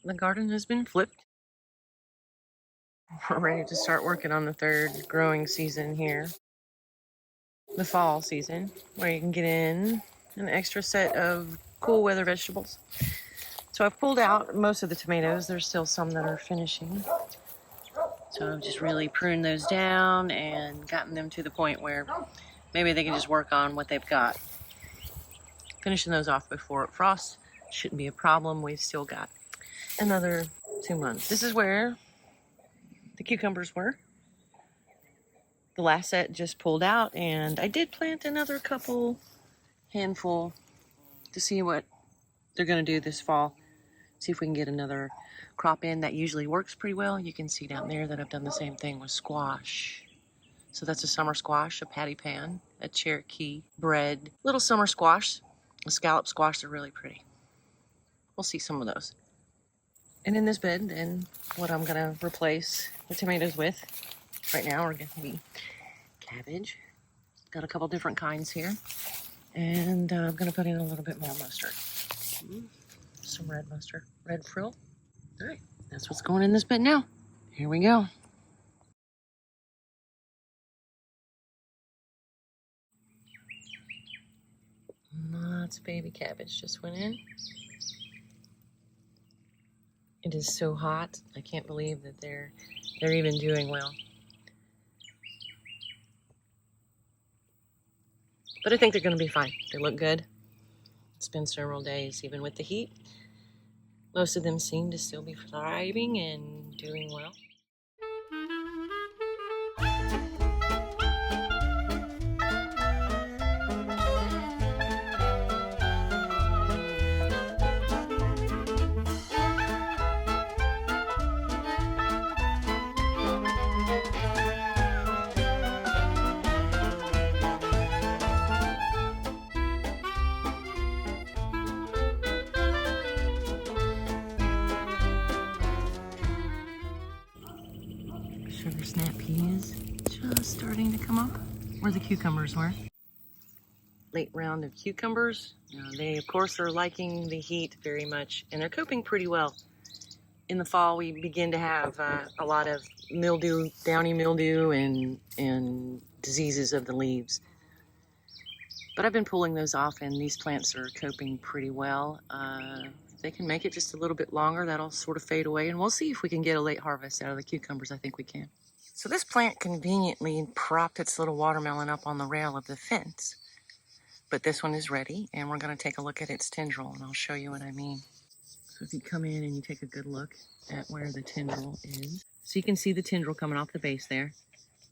the garden has been flipped. We're ready to start working on the third growing season here. The fall season, where you can get in an extra set of cool weather vegetables. So I've pulled out most of the tomatoes. There's still some that are finishing. So I've just really pruned those down and gotten them to the point where maybe they can just work on what they've got. Finishing those off before it frosts shouldn't be a problem. We've still got another 2 months. This is where the cucumbers were. The last set just pulled out, and I did plant another handful to see what they're going to do this fall. See if we can get another crop in. That usually works pretty well. You can see down there that I've done the same thing with squash. So that's a summer squash, a patty pan, a Cherokee bread, little summer squash, a scallop squash. They're really pretty. We'll see some of those. And in this bed, then what I'm gonna replace the tomatoes with right now are gonna be cabbage. Got a couple different kinds here. And I'm gonna put in a little bit more mustard. Some red mustard, red frill. All right, that's what's going in this bed now. Here we go. Lots of baby cabbage just went in. It is so hot. I can't believe that they're even doing well. But I think they're going to be fine. They look good. It's been several days, even with the heat. Most of them seem to still be thriving and doing well. Sugar snap peas just starting to come up where the cucumbers were. Late round of cucumbers. They, of course, are liking the heat very much, and they're coping pretty well. In the fall, we begin to have a lot of mildew, downy mildew, and diseases of the leaves. But I've been pulling those off, and these plants are coping pretty well. If they can make it just a little bit longer, that'll sort of fade away, and we'll see if we can get a late harvest out of the cucumbers. I think we can. So this plant conveniently propped its little watermelon up on the rail of the fence. But this one is ready, and we're going to take a look at its tendril, and I'll show you what I mean. So if you come in and you take a good look at where the tendril is. So you can see the tendril coming off the base there.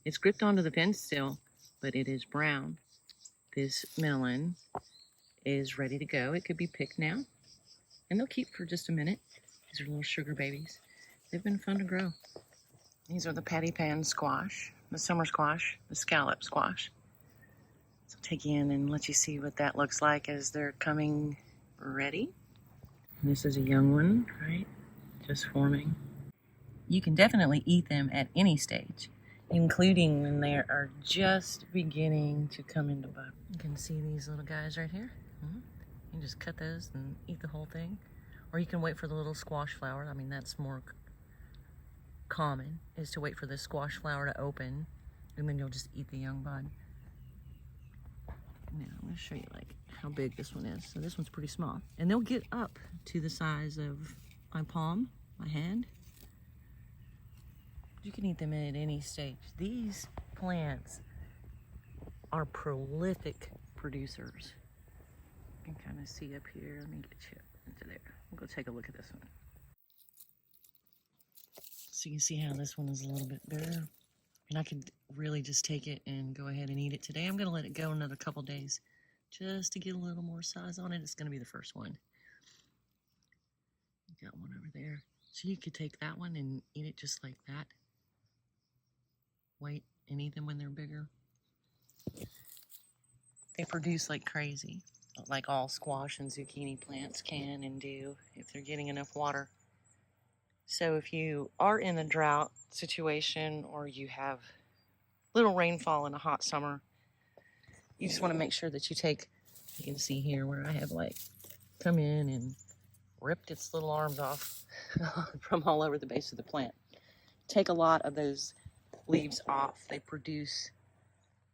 It's gripped onto the fence still, but it is brown. This melon is ready to go. It could be picked now, and they'll keep for just a minute. These are little sugar babies. They've been fun to grow. These are the patty pan squash, the summer squash, the scallop squash. So I'll take you in and let you see what that looks like as they're coming ready. And this is a young one, right? Just forming. You can definitely eat them at any stage, including when they are just beginning to come into bud. You can see these little guys right here. You can just cut those and eat the whole thing. Or you can wait for the little squash flower. I mean, that's more common, is to wait for the squash flower to open, and then you'll just eat the young bud. Now I'm going to show you like how big this one is. So this one's pretty small, and they'll get up to the size of my palm, my hand. You can eat them at any stage. These plants are prolific producers. You can kind of see up here. Let me get you into there. We'll go take a look at this one. So you can see how this one is a little bit bigger. And I could really just take it and go ahead and eat it today. I'm going to let it go another couple days just to get a little more size on it. It's going to be the first one. You got one over there. So you could take that one and eat it just like that. Wait and eat them when they're bigger. They produce like crazy, like all squash and zucchini plants can and do if they're getting enough water. So if you are in a drought situation or you have little rainfall in a hot summer, you just want to make sure that you take, you can see here where I have like come in and ripped its little arms off from all over the base of the plant. Take a lot of those leaves off. They produce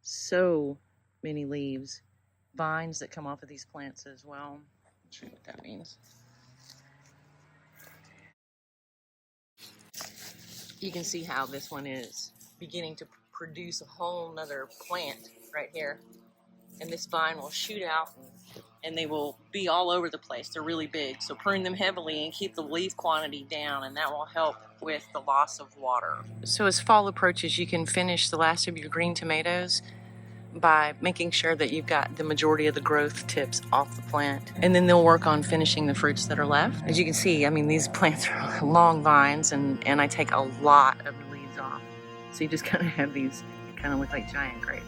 so many leaves. Vines that come off of these plants as well. I'll show you what that means. You can see how this one is beginning to produce a whole nother plant right here. And this vine will shoot out and they will be all over the place. They're really big. So prune them heavily and keep the leaf quantity down, and that will help with the loss of water. So as fall approaches, you can finish the last of your green tomatoes by making sure that you've got the majority of the growth tips off the plant. And then they'll work on finishing the fruits that are left. As you can see, I mean, these plants are long vines, and I take a lot of the leaves off. So you just kind of have these, kind of look like giant grapes.